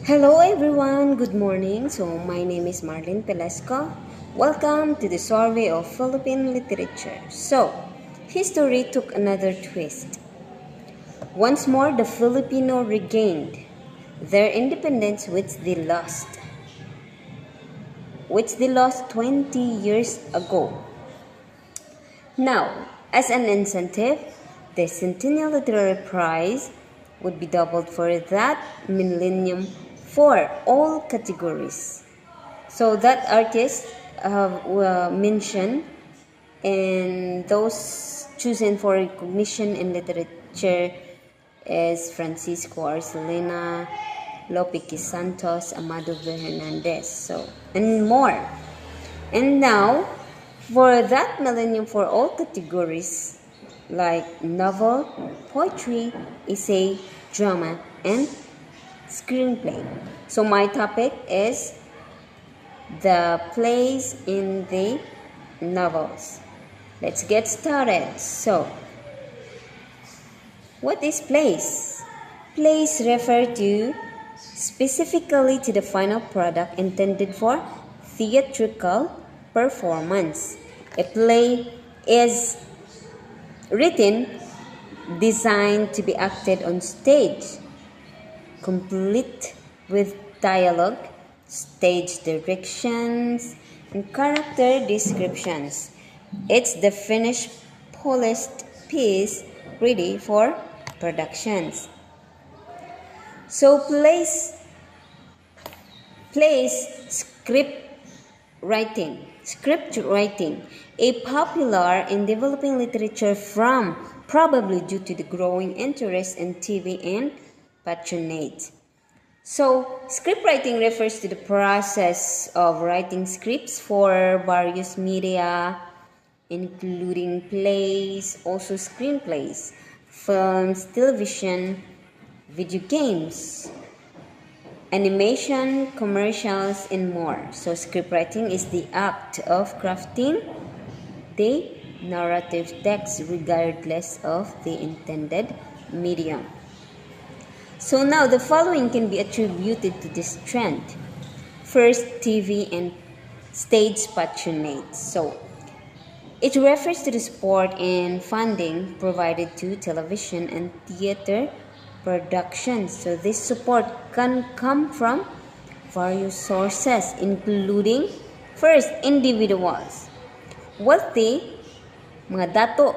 Hello everyone, good morning. So my name is Marlyn Pelesco. Welcome to the survey of Philippine literature. So, history took another twist. Once more the Filipino regained their independence which they lost 20 years ago. Now, as an incentive, the Centennial Literary Prize would be doubled for that millennium for all categories. So that artist mentioned and those chosen for recognition in literature is Francisco Arcelina, Lope Santos, Amado V. Hernandez, so and more. And now, for that millennium for all categories like novel, poetry, essay, drama, and screenplay. So my topic is the plays in the novels. Let's get started. So, what is plays? Plays refer to specifically to the final product intended for theatrical performance. A play is written, designed to be acted on stage, complete with dialogue, stage directions, and character descriptions. It's the finished, polished piece ready for productions. So script writing, a popular in developing literature from probably due to the growing interest in TV and patronage. So, script writing refers to the process of writing scripts for various media, including plays, also screenplays, films, television, video games, animation, commercials, and more. So, script writing is the act of crafting the narrative text regardless of the intended medium. So now the following can be attributed to this trend. First, TV and stage patronage. So it refers to the support and funding provided to television and theater productions. So this support can come from various sources, including first, individuals. Wealthy, mga dato,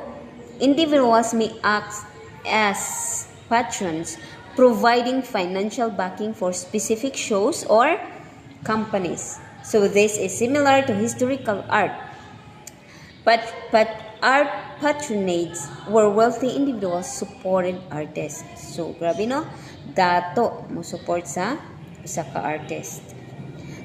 individuals may act as patrons, providing financial backing for specific shows or companies. So this is similar to historical art. But art patronage where wealthy individuals supported artists. So grabe no, dato mo support sa usa ka artist.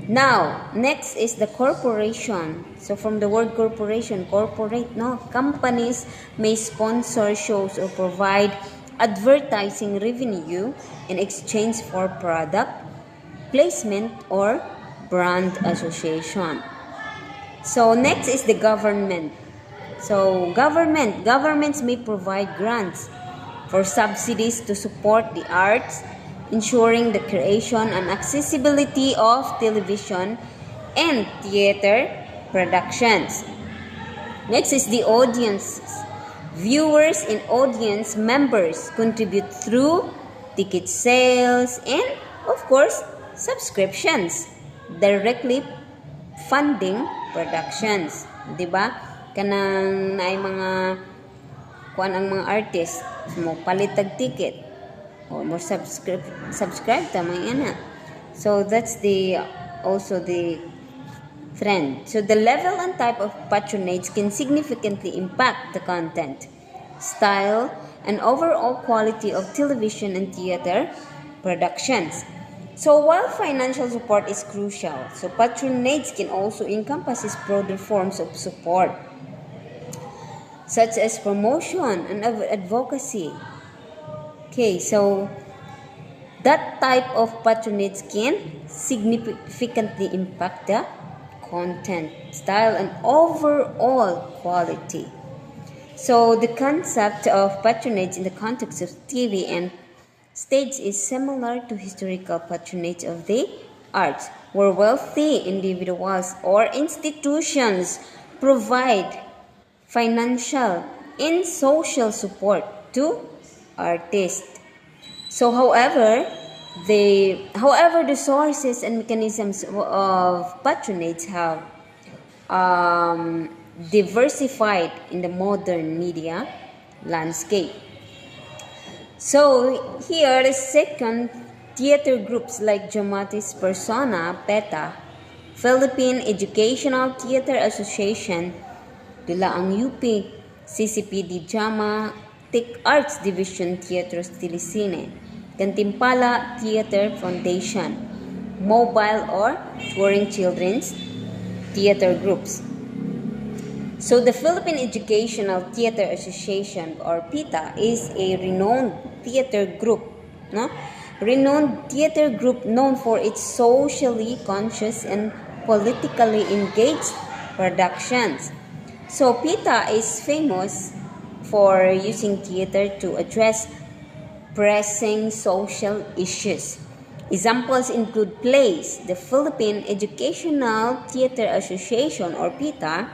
Now, next is the corporation. So from the word corporation, corporate, no, companies may sponsor shows or provide advertising revenue in exchange for product placement or brand association. So next is the government. So governments may provide grants for subsidies to support the arts, ensuring the creation and accessibility of television and theater productions. Next is the audiences. Viewers and audience members contribute through ticket sales and, of course, subscriptions, directly funding productions. Diba? Kanang naay mga kuan ang mga artist mo palit tag ticket or more subscribe ta mga. So that's also the trend. So the level and type of patronage can significantly impact the content, style, and overall quality of television and theater productions. So while financial support is crucial, so patronage can also encompass broader forms of support, such as promotion and advocacy. Okay, so that type of patronage can significantly impact the content, style, and overall quality. So the concept of patronage in the context of TV and Stage is similar to historical patronage of the arts, where wealthy individuals or institutions provide financial and social support to artists. So, however, the sources and mechanisms of patronage have diversified in the modern media landscape. So here the second, theater groups like Dramatis Persona, PETA, Philippine Educational Theater Association, Dulaang UP, CCPD Drama, Tech Arts Division Teatros Tilicine, Gantimpala Theater Foundation, mobile or touring children's theater groups. So the Philippine Educational Theater Association, or PETA, is a renowned theater group, known for its socially conscious and politically engaged productions. So PETA is famous for using theater to address pressing social issues. Examples include plays. The Philippine Educational Theater Association, or PETA,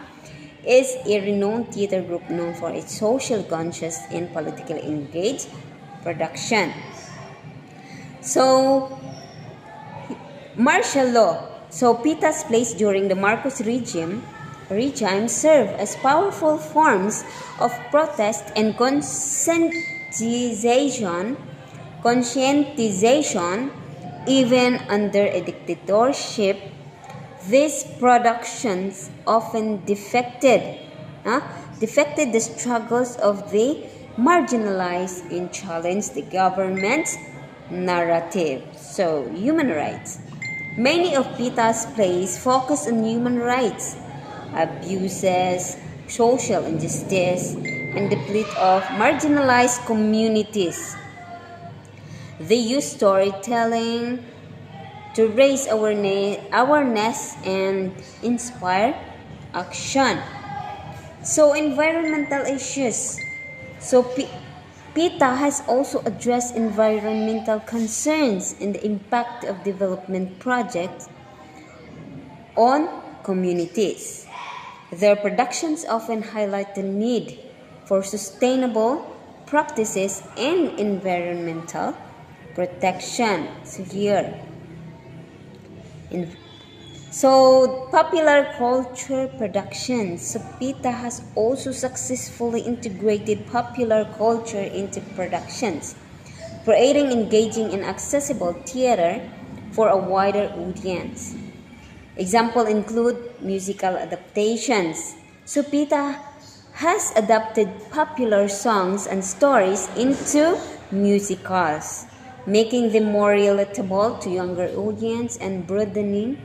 is a renowned theater group known for its social conscious and politically engaged production. So, martial law. So, PETA's plays during the Marcos regime serve as powerful forms of protest and conscientization even under a dictatorship. These productions often defected the struggles of the marginalized and challenged the government's narrative. So, human rights. Many of PETA's plays focus on human rights, abuses, social injustice, and the plight of marginalized communities. They use storytelling to raise awareness and inspire action. So, environmental issues. So, PETA has also addressed environmental concerns and the impact of development projects on communities. Their productions often highlight the need for sustainable practices and environmental protection. So popular culture productions. So PETA has also successfully integrated popular culture into productions, creating engaging and accessible theater for a wider audience. Examples include musical adaptations. So PETA has adapted popular songs and stories into musicals, making them more relatable to younger audience and broadening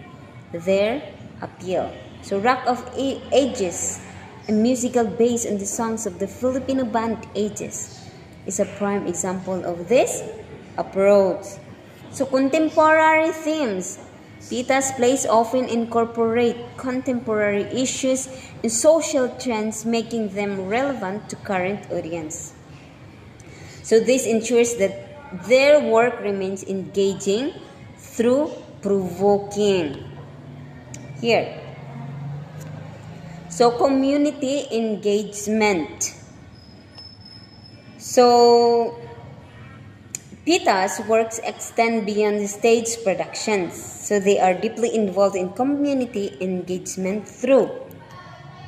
their appeal. So Rock of Ages, a musical based on the songs of the Filipino band Ages, is a prime example of this approach. So contemporary themes. PETA's plays often incorporate contemporary issues and social trends, making them relevant to current audience. So this ensures that their work remains engaging through provoking. Here. So community engagement. So PETA's works extend beyond the stage productions. So they are deeply involved in community engagement through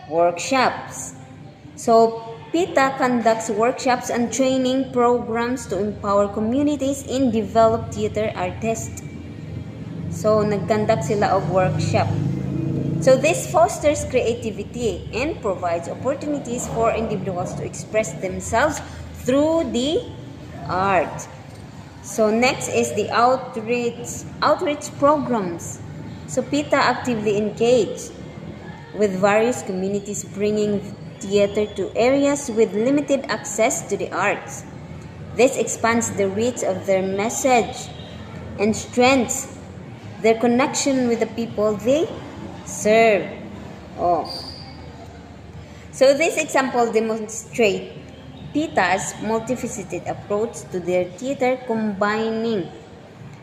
workshops. So PETA conducts workshops and training programs to empower communities and develop theater artists. So nagconduct sila of workshop. So this fosters creativity and provides opportunities for individuals to express themselves through the art. So next is the outreach programs. So PETA actively engage with various communities, bringing theater to areas with limited access to the arts. This expands the reach of their message and strengthens their connection with the people they serve. So this example demonstrates Pita's multifaceted approach to their theater, combining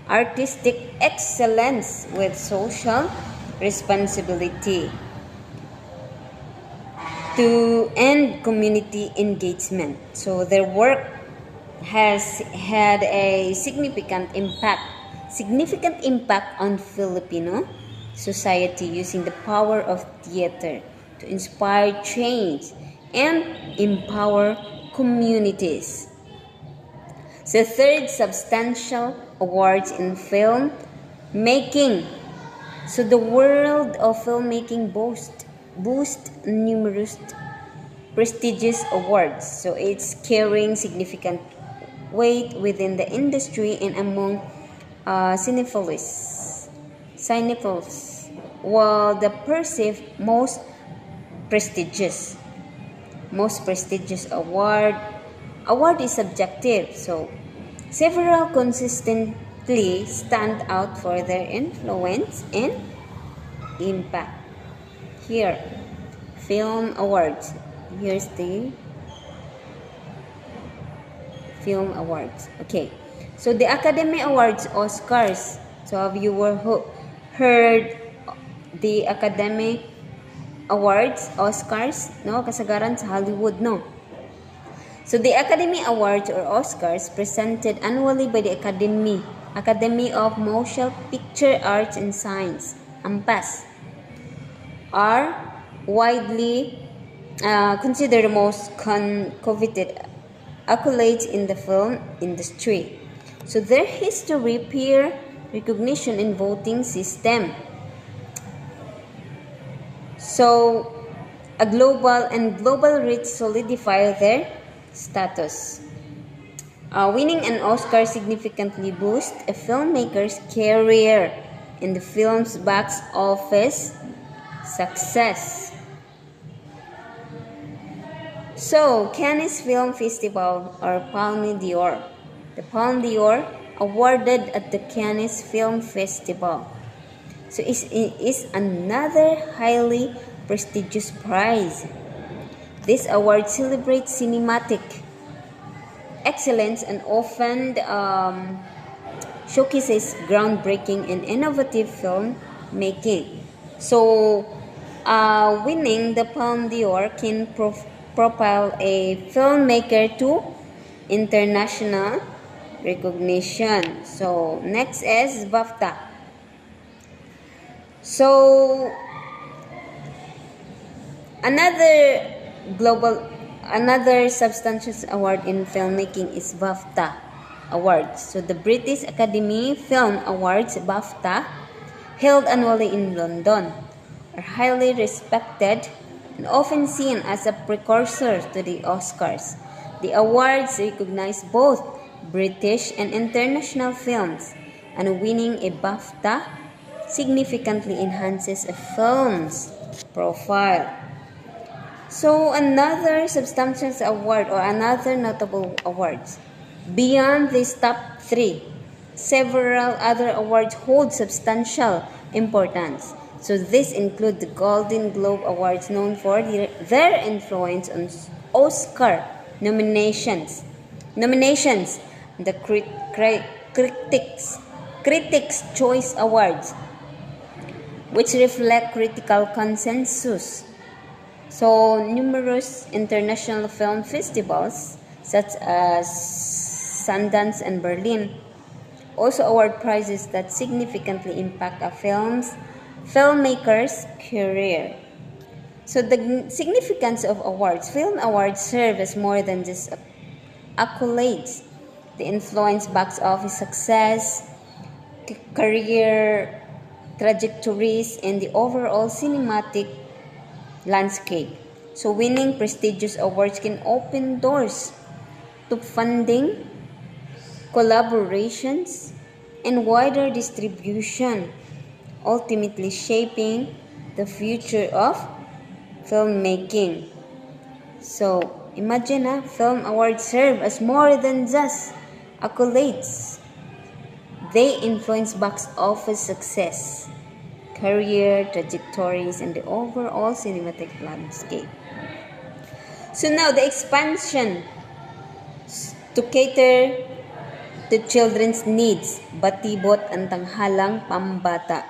artistic excellence with social responsibility to end community engagement. So their work has had a significant impact on Filipino society, using the power of theater to inspire change and empower communities. So third, substantial awards in film making. So the world of filmmaking boasts numerous prestigious awards. So it's carrying significant weight within the industry and among cinephiles, while the perceived prestigious most prestigious award is subjective. So several consistently stand out for their influence and impact. Here, film awards. Here's the film awards. Okay, so the Academy Awards, Oscars. So have you heard the Academy Awards, Oscars? No, kasagaran sa Hollywood, no? So the Academy Awards or Oscars, presented annually by the Academy of Motion Picture Arts and Science, AMPAS, are widely considered the most coveted accolades in the film industry. So their history, peer recognition, and voting system. So a global reach solidify their status. Winning an Oscar significantly boosts a filmmaker's career in the film's box office success. So, Cannes Film Festival or Palme d'Or. The Palme d'Or, awarded at the Cannes Film Festival. So, is another highly prestigious prize. This award celebrates cinematic excellence and often showcases groundbreaking and innovative film making. So, winning the Palme d'Or can propel a filmmaker to international recognition. So, next is BAFTA. So, another substantial award in filmmaking is BAFTA Awards. So the British Academy Film Awards, BAFTA, held annually in London, are highly respected and often seen as a precursor to the Oscars. The awards recognize both British and international films, and winning a BAFTA significantly enhances a film's profile. So another substantial award or another notable awards. Beyond these top three, several other awards hold substantial importance. So these include the Golden Globe Awards, known for their influence on Oscar nominations, the Critics' Choice Awards, which reflect critical consensus. So numerous international film festivals such as Sundance and Berlin also award prizes that significantly impact a filmmaker's career. So the significance of awards. Film awards serve as more than just accolades. They influence box office success, career trajectories, and the overall cinematic landscape. So winning prestigious awards can open doors to funding, collaborations, and wider distribution, ultimately shaping the future of filmmaking. So imagine film awards serve as more than just accolades. They influence box office success, career trajectories, and the overall cinematic landscape. So now the expansion to cater to children's needs, Batibot ang Tanghalang Pambata.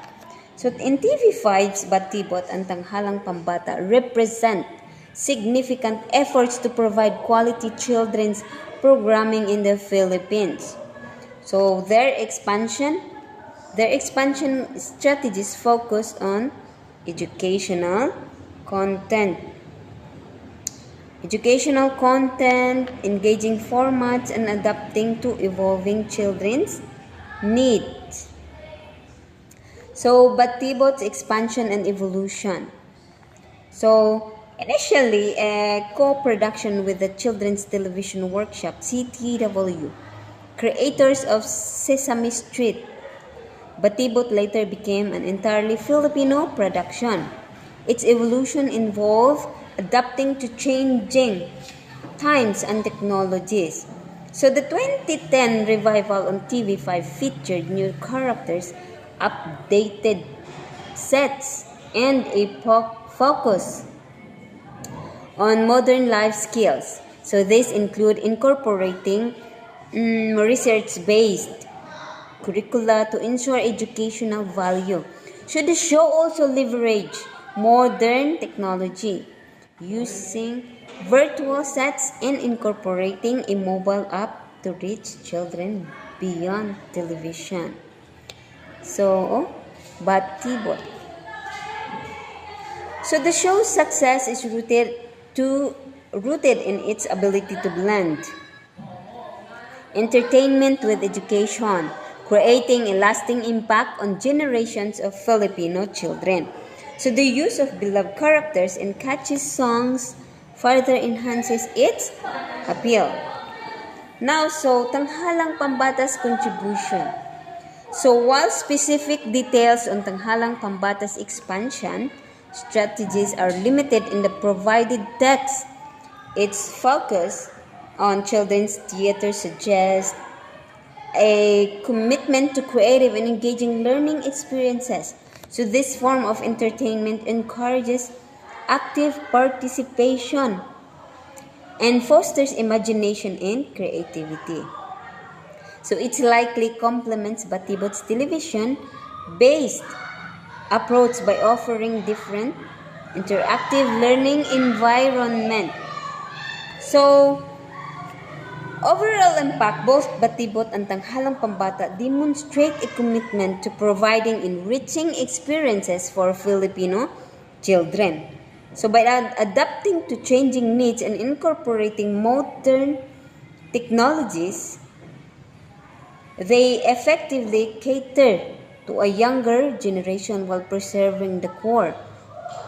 So in TV5's Batibot ang Tanghalang Pambata represent significant efforts to provide quality children's programming in the Philippines. So their expansion strategies focus on educational content, engaging formats, and adapting to evolving children's needs. So, Batibot's expansion and evolution. So, initially, a co-production with the Children's Television Workshop, CTW, creators of Sesame Street, Batibot later became an entirely Filipino production. Its evolution involved adapting to changing times and technologies. So the 2010 revival on TV5 featured new characters, updated sets, and a focus on modern life skills. So these include incorporating research-based curricula to ensure educational value. So the show also leverage modern technology, using virtual sets and incorporating a mobile app to reach children beyond television. So, Batibot. So the show's success is rooted in its ability to blend entertainment with education, creating a lasting impact on generations of Filipino children. So the use of beloved characters and catchy songs further enhances its appeal. Now, so Tanghalang Pambata's contribution. So while specific details on Tanghalang Pambata's expansion strategies are limited in the provided text, its focus on children's theater suggests a commitment to creative and engaging learning experiences. So this form of entertainment encourages active participation and fosters imagination and creativity. So it likely complements Batibot's television-based approach by offering different interactive learning environment. So overall impact, both Batibot and Tanghalang Pambata demonstrate a commitment to providing enriching experiences for Filipino children. So by adapting to changing needs and incorporating modern technologies, they effectively cater to a younger generation while preserving the core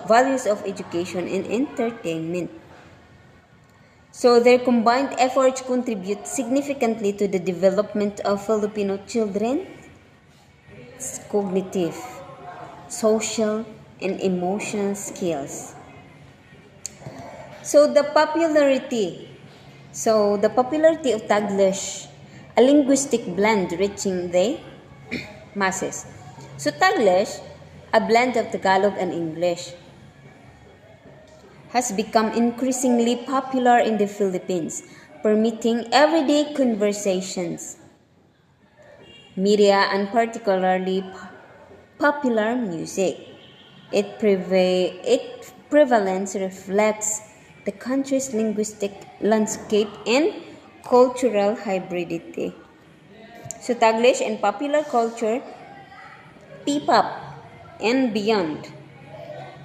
values of education and entertainment. So their combined efforts contribute significantly to the development of Filipino children's cognitive, social, and emotional skills. So the popularity of Taglish, a linguistic blend reaching the masses. So Taglish, a blend of Tagalog and English, has become increasingly popular in the Philippines, permitting everyday conversations, media, and particularly popular music. Its prevalence reflects the country's linguistic landscape and cultural hybridity. So Taglish and popular culture, P-pop, and beyond.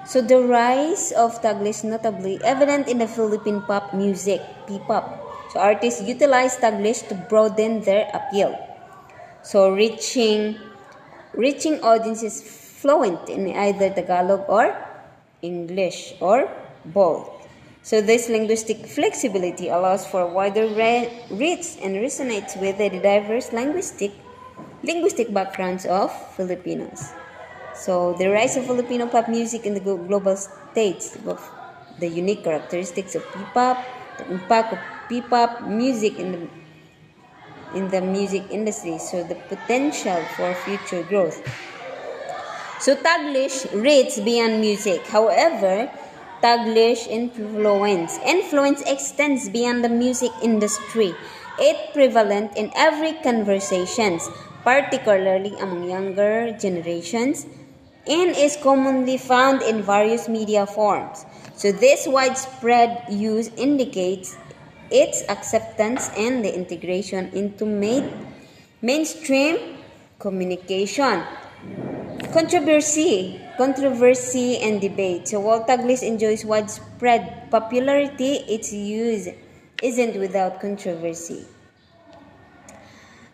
So the rise of Taglish notably evident in the Philippine pop music, P-pop. So artists utilize Taglish to broaden their appeal. So reaching audiences fluent in either Tagalog or English or both. So this linguistic flexibility allows for wider reach and resonates with the diverse linguistic backgrounds of Filipinos. So the rise of Filipino pop music in the global stage, the unique characteristics of P-pop, the impact of P-pop music in the music industry, so the potential for future growth. So Taglish reads beyond music. However, Taglish influence extends beyond the music industry. it prevalent in every conversations, particularly among younger generations, and is commonly found in various media forms. So this widespread use indicates its acceptance and the integration into mainstream communication. Controversy and debate. So while Taglish enjoys widespread popularity, its use isn't without controversy.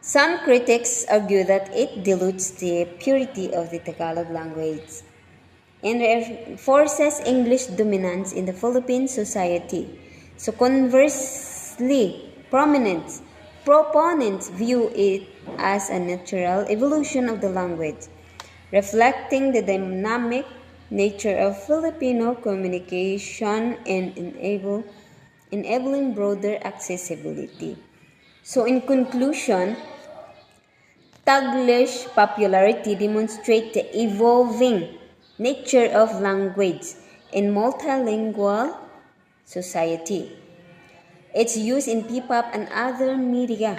Some critics argue that it dilutes the purity of the Tagalog language and reinforces English dominance in the Philippine society. So conversely, proponents view it as a natural evolution of the language, reflecting the dynamic nature of Filipino communication and enabling broader accessibility. So in conclusion, Taglish popularity demonstrates the evolving nature of language in multilingual society. Its use in P-pop and other media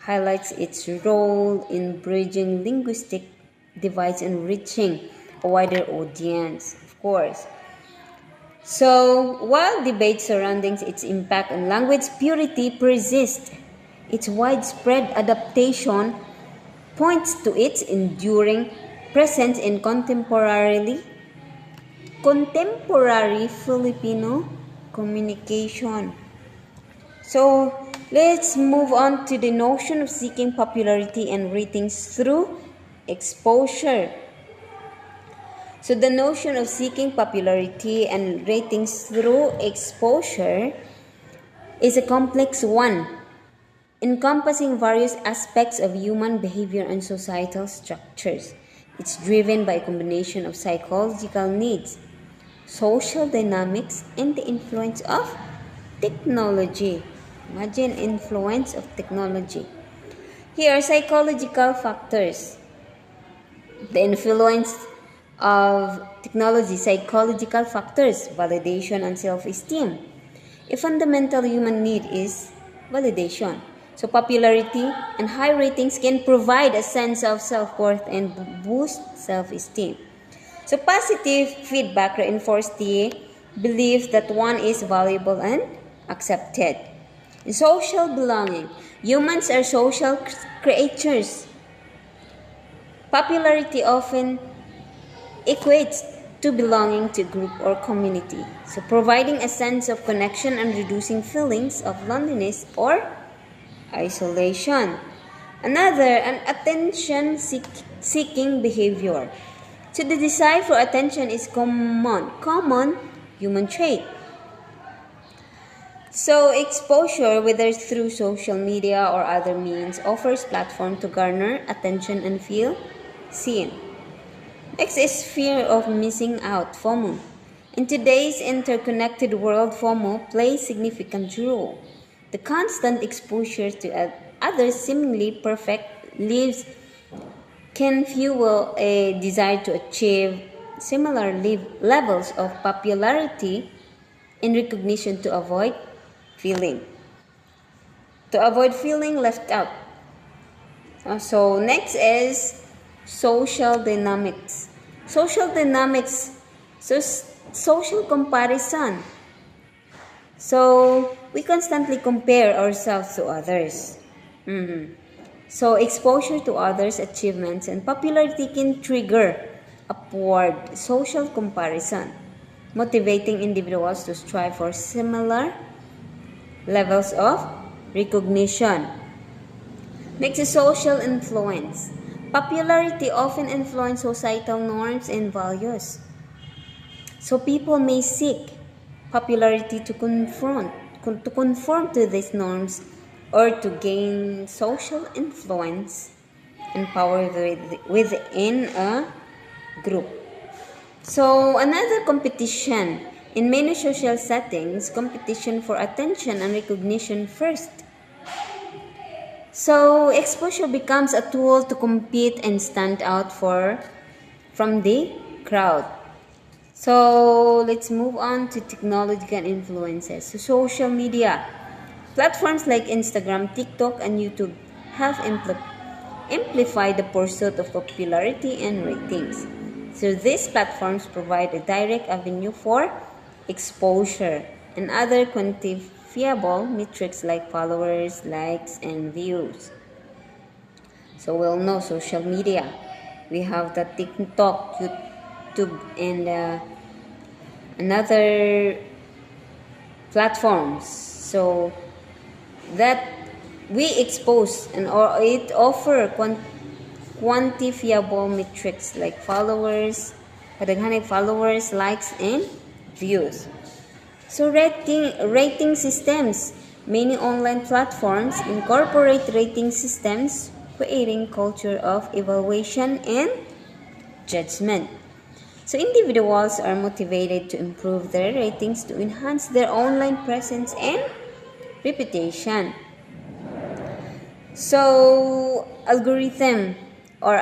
highlights its role in bridging linguistic divides and reaching a wider audience, of course. So, while debate surrounding its impact on language purity persists, its widespread adaptation points to its enduring presence in contemporary Filipino communication. So, let's move on to the notion of seeking popularity and ratings through exposure. So, the notion of seeking popularity and ratings through exposure is a complex one, encompassing various aspects of human behavior and societal structures. It's driven by a combination of psychological needs, social dynamics, and the influence of technology. Imagine influence of technology. Here are psychological factors. The influence of technology, psychological factors, validation and self-esteem. A fundamental human need is validation. So popularity and high ratings can provide a sense of self-worth and boost self-esteem. So positive feedback reinforces the belief that one is valuable and accepted. In social belonging, humans are social creatures. Popularity often equates to belonging to a group or community, so providing a sense of connection and reducing feelings of loneliness or isolation. Another, an attention-seeking behavior. So the desire for attention is common human trait. So exposure, whether through social media or other means, offers platform to garner attention and feel seen. Next is fear of missing out, FOMO. In today's interconnected world, FOMO plays a significant role. The constant exposure to others' seemingly perfect lives can fuel a desire to achieve similar levels of popularity and recognition to avoid feeling left out. So next is social dynamics. Social comparison. So we constantly compare ourselves to others. So exposure to others' achievements and popularity can trigger upward social comparison, motivating individuals to strive for similar levels of recognition. Next is social influence. Popularity often influences societal norms and values. So people may seek popularity to conform to these norms or to gain social influence and power within a group. So another competition. In many social settings, competition for attention and recognition first. So exposure becomes a tool to compete and stand out from the crowd. So let's move on to technological influences. So social media. Platforms like Instagram, TikTok, and YouTube have amplified the pursuit of popularity and ratings. So these platforms provide a direct avenue for exposure and other quantifiable metrics like followers, likes, and views. So we'll know social media. We have the TikTok, YouTube, and another platforms. So that we expose and or it offer quantifiable metrics like followers, kadaghanay followers, likes, and views. So rating systems. Many online platforms incorporate rating systems, creating culture of evaluation and judgment. So individuals are motivated to improve their ratings to enhance their online presence and reputation. So algorithm or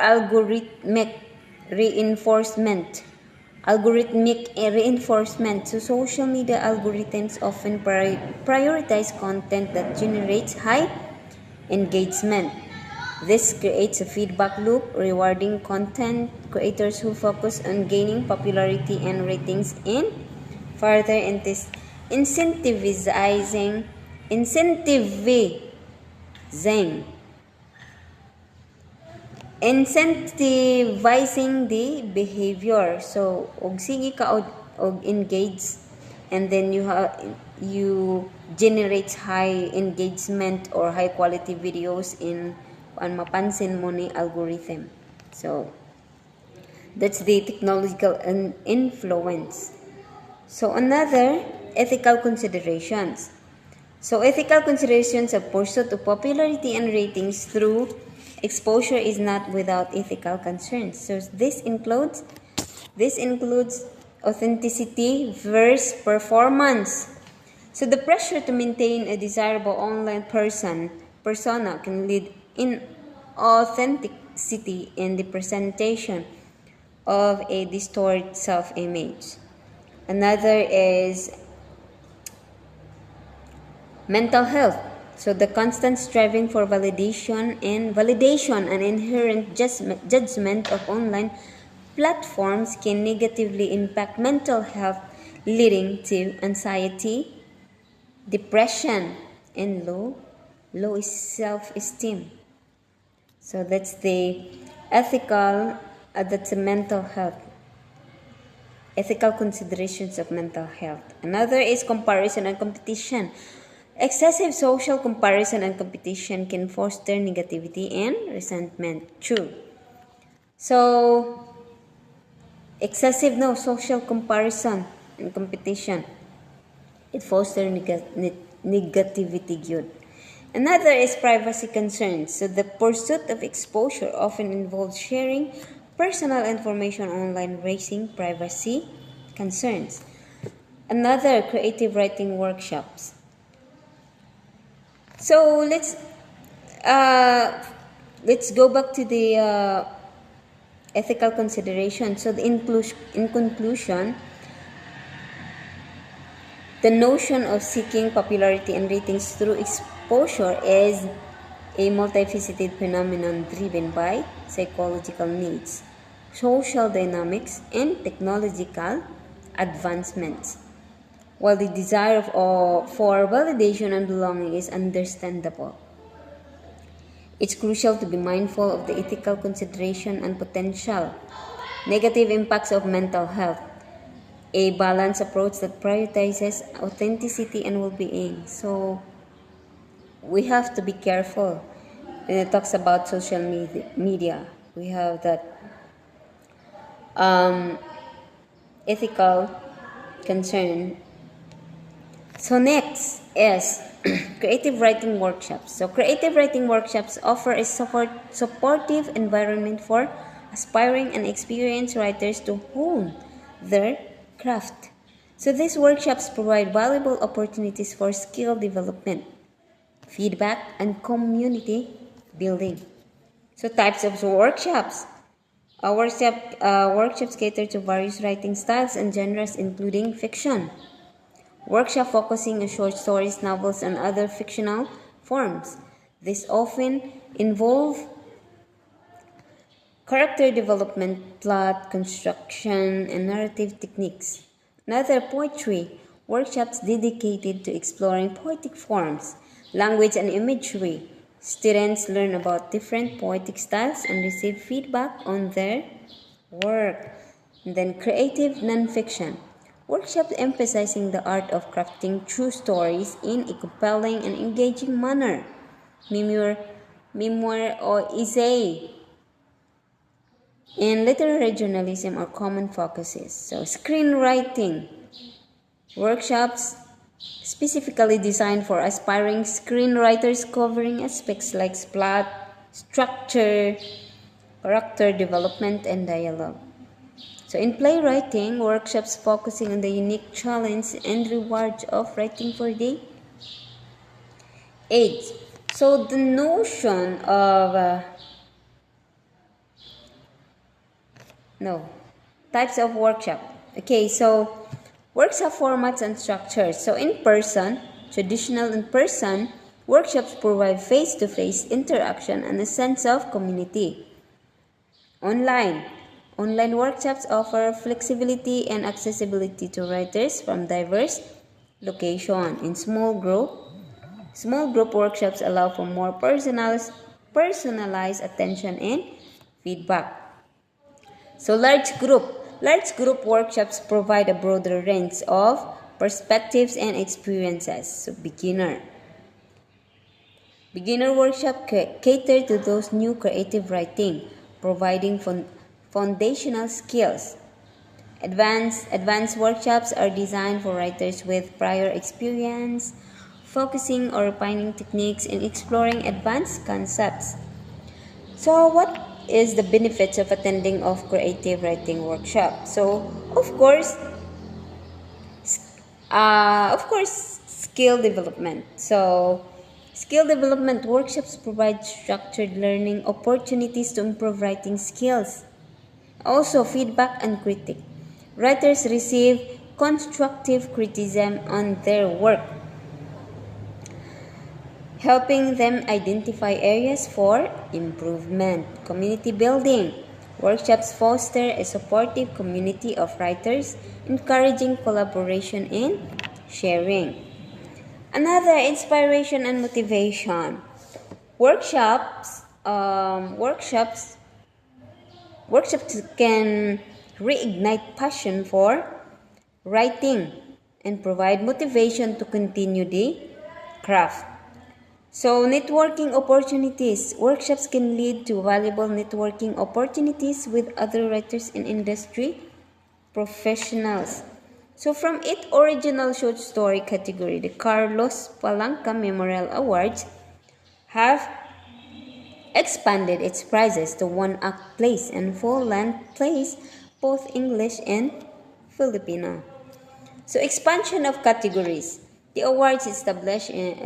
reinforcement. Algorithmic reinforcement. So social media algorithms often prioritize content that generates high engagement. This creates a feedback loop, rewarding content creators who focus on gaining popularity and ratings and further incentivizing the behavior. So og sige ka og engage, and then you generate high engagement or high quality videos in mapansin mo ni algorithm. So that's the technological influence. So another, ethical considerations. So ethical considerations of pursuit of popularity and ratings through exposure is not without ethical concerns. So this includes authenticity versus performance. So the pressure to maintain a desirable online persona can lead in authenticity in the presentation of a distorted self-image. Another is mental health. So the constant striving for validation and inherent judgment of online platforms can negatively impact mental health, leading to anxiety, depression, and low self-esteem. So that's the that's the mental health. Ethical considerations of mental health. Another is comparison and competition. Excessive social comparison and competition can foster negativity and resentment. True. So, excessive social comparison and competition, it fosters negativity. Good. Another is privacy concerns. So the pursuit of exposure often involves sharing personal information online, raising privacy concerns. Another, creative writing workshops. So let's go back to the ethical consideration. So in conclusion, the notion of seeking popularity and ratings through exposure is a multifaceted phenomenon driven by psychological needs, social dynamics, and technological advancements. While the desire for validation and belonging is understandable, it's crucial to be mindful of the ethical consideration and potential negative impacts of mental health. A balanced approach that prioritizes authenticity and well-being. So we have to be careful when it talks about social media. We have that ethical concern. So next is creative writing workshops. So creative writing workshops offer a supportive environment for aspiring and experienced writers to hone their craft. So these workshops provide valuable opportunities for skill development, feedback, and community building. So types of workshops. Workshops cater to various writing styles and genres, including fiction, Workshop focusing on short stories, novels, and other fictional forms. This often involve character development, plot construction, and narrative techniques. Another poetry workshops dedicated to exploring poetic forms, language, and imagery. Students learn about different poetic styles and receive feedback on their work. And then creative nonfiction. Workshops emphasizing the art of crafting true stories in a compelling and engaging manner. Memoir or essay and literary journalism are common focuses. So screenwriting workshops specifically designed for aspiring screenwriters covering aspects like plot, structure, character development, and dialogue. So in playwriting, workshops focusing on the unique challenge and rewards of writing for the age. So the notion of types of workshop. Okay, so workshop formats and structures. So in person, traditional in person, workshops provide face-to-face interaction and a sense of community. Online workshops offer flexibility and accessibility to writers from diverse locations. In small group workshops allow for more personalized attention and feedback. So large group workshops provide a broader range of perspectives and experiences. So beginner workshop cater to those new creative writing, providing foundational skills. Advanced workshops are designed for writers with prior experience, focusing on refining techniques and exploring advanced concepts. So what is the benefits of attending of creative writing workshop? So of course skill development. So skill development workshops provide structured learning opportunities to improve writing skills. Also feedback and critique. Writers receive constructive criticism on their work, helping them identify areas for improvement. Community building. Workshops foster a supportive community of writers, encouraging collaboration and sharing. Another, inspiration and motivation. Workshops can reignite passion for writing and provide motivation to continue the craft. So networking opportunities. Workshops can lead to valuable networking opportunities with other writers and industry professionals. So from its original short story category, the Carlos Palanca Memorial Awards have expanded its prizes to one-act plays and full-length plays, both English and Filipino. So expansion of categories. The awards established in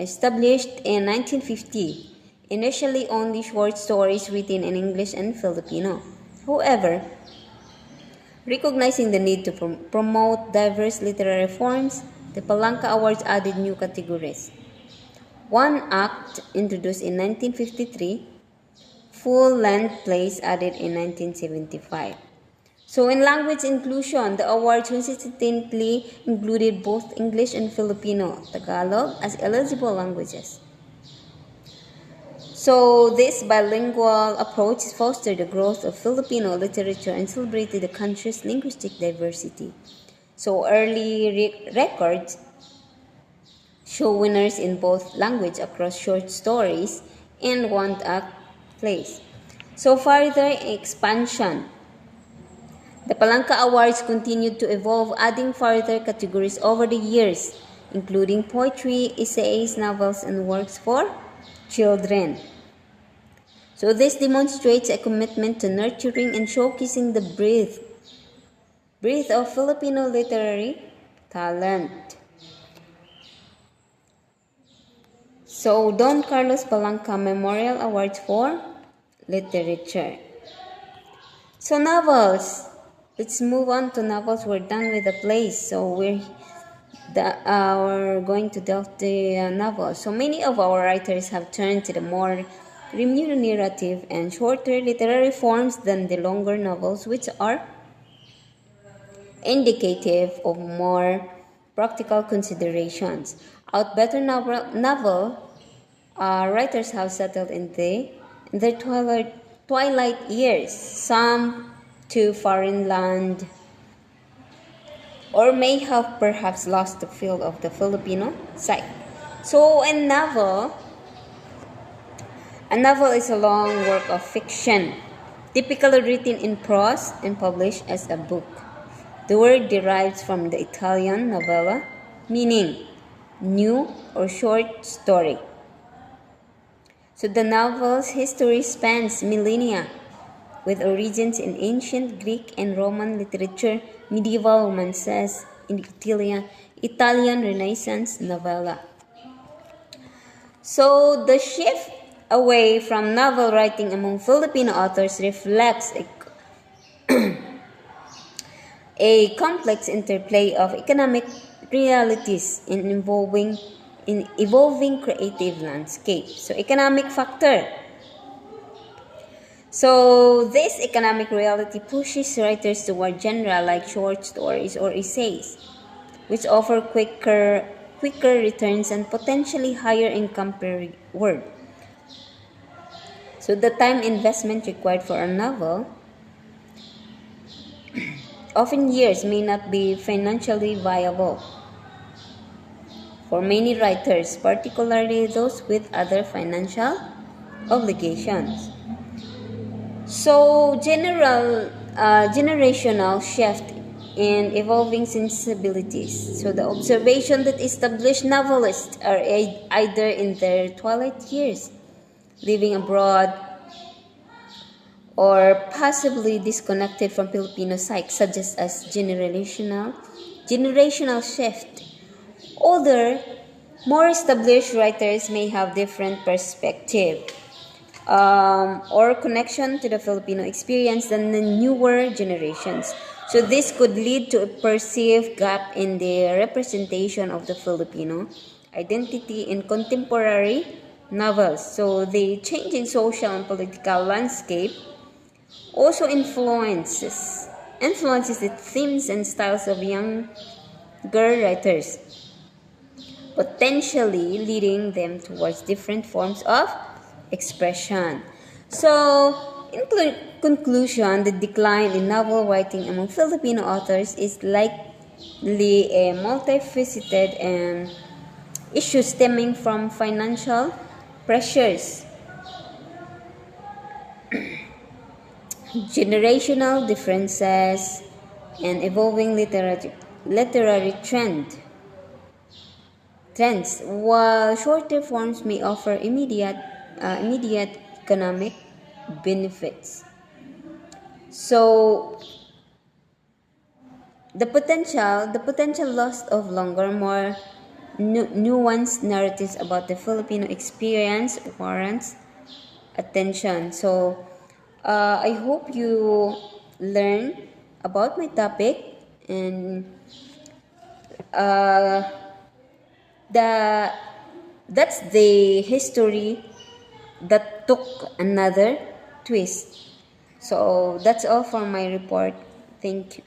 1950, initially only short stories written in English and Filipino. However, recognizing the need to promote diverse literary forms, the Palanca Awards added new categories. One act introduced in 1953, full-length plays added in 1975. So in language inclusion, the awards consistently included both English and Filipino, Tagalog as eligible languages. So this bilingual approach fostered the growth of Filipino literature and celebrated the country's linguistic diversity. So early records show winners in both language across short stories and one-act plays. So further expansion. The Palanca Awards continued to evolve, adding further categories over the years, including poetry, essays, novels, and works for children. So this demonstrates a commitment to nurturing and showcasing the breadth of Filipino literary talent. So Don Carlos Palanca Memorial Awards for Literature. So novels. Let's move on to novels. We're done with the plays. So we're we're going to delve the novel. So many of our writers have turned to the more remunerative and shorter literary forms than the longer novels, which are indicative of more practical considerations. Out better novel writers have settled in their twilight years, some to foreign land, or may have perhaps lost the feel of the Filipino side. So a novel is a long work of fiction, typically written in prose and published as a book. The word derives from the Italian novella, meaning new or short story. So the novel's history spans millennia, with origins in ancient Greek and Roman literature, medieval romances, in the Italian Renaissance novella. So the shift away from novel writing among Filipino authors reflects a complex interplay of economic realities in evolving creative landscape. So economic factor. So this economic reality pushes writers toward genre like short stories or essays, which offer quicker returns and potentially higher income per word. So the time investment required for a novel, often years, may not be financially viable for many writers, particularly those with other financial obligations. So generational shift and evolving sensibilities. So the observation that established novelists are either in their twilight years, living abroad, or possibly disconnected from Filipino psyche, suggests as generational shift. Older, more established writers may have different perspective or connection to the Filipino experience than the newer generations. So this could lead to a perceived gap in the representation of the Filipino identity in contemporary novels. So the changing social and political landscape also influences the themes and styles of younger writers, potentially leading them towards different forms of expression. So, in conclusion, the decline in novel writing among Filipino authors is likely a multifaceted issue stemming from financial pressures, generational differences, and evolving literary trends, while shorter forms may offer immediate economic benefits. So the potential loss of longer, more nuanced narratives about the Filipino experience warrants attention. So I hope you learn about my topic, and that's the history that took another twist. So that's all for my report. Thank you.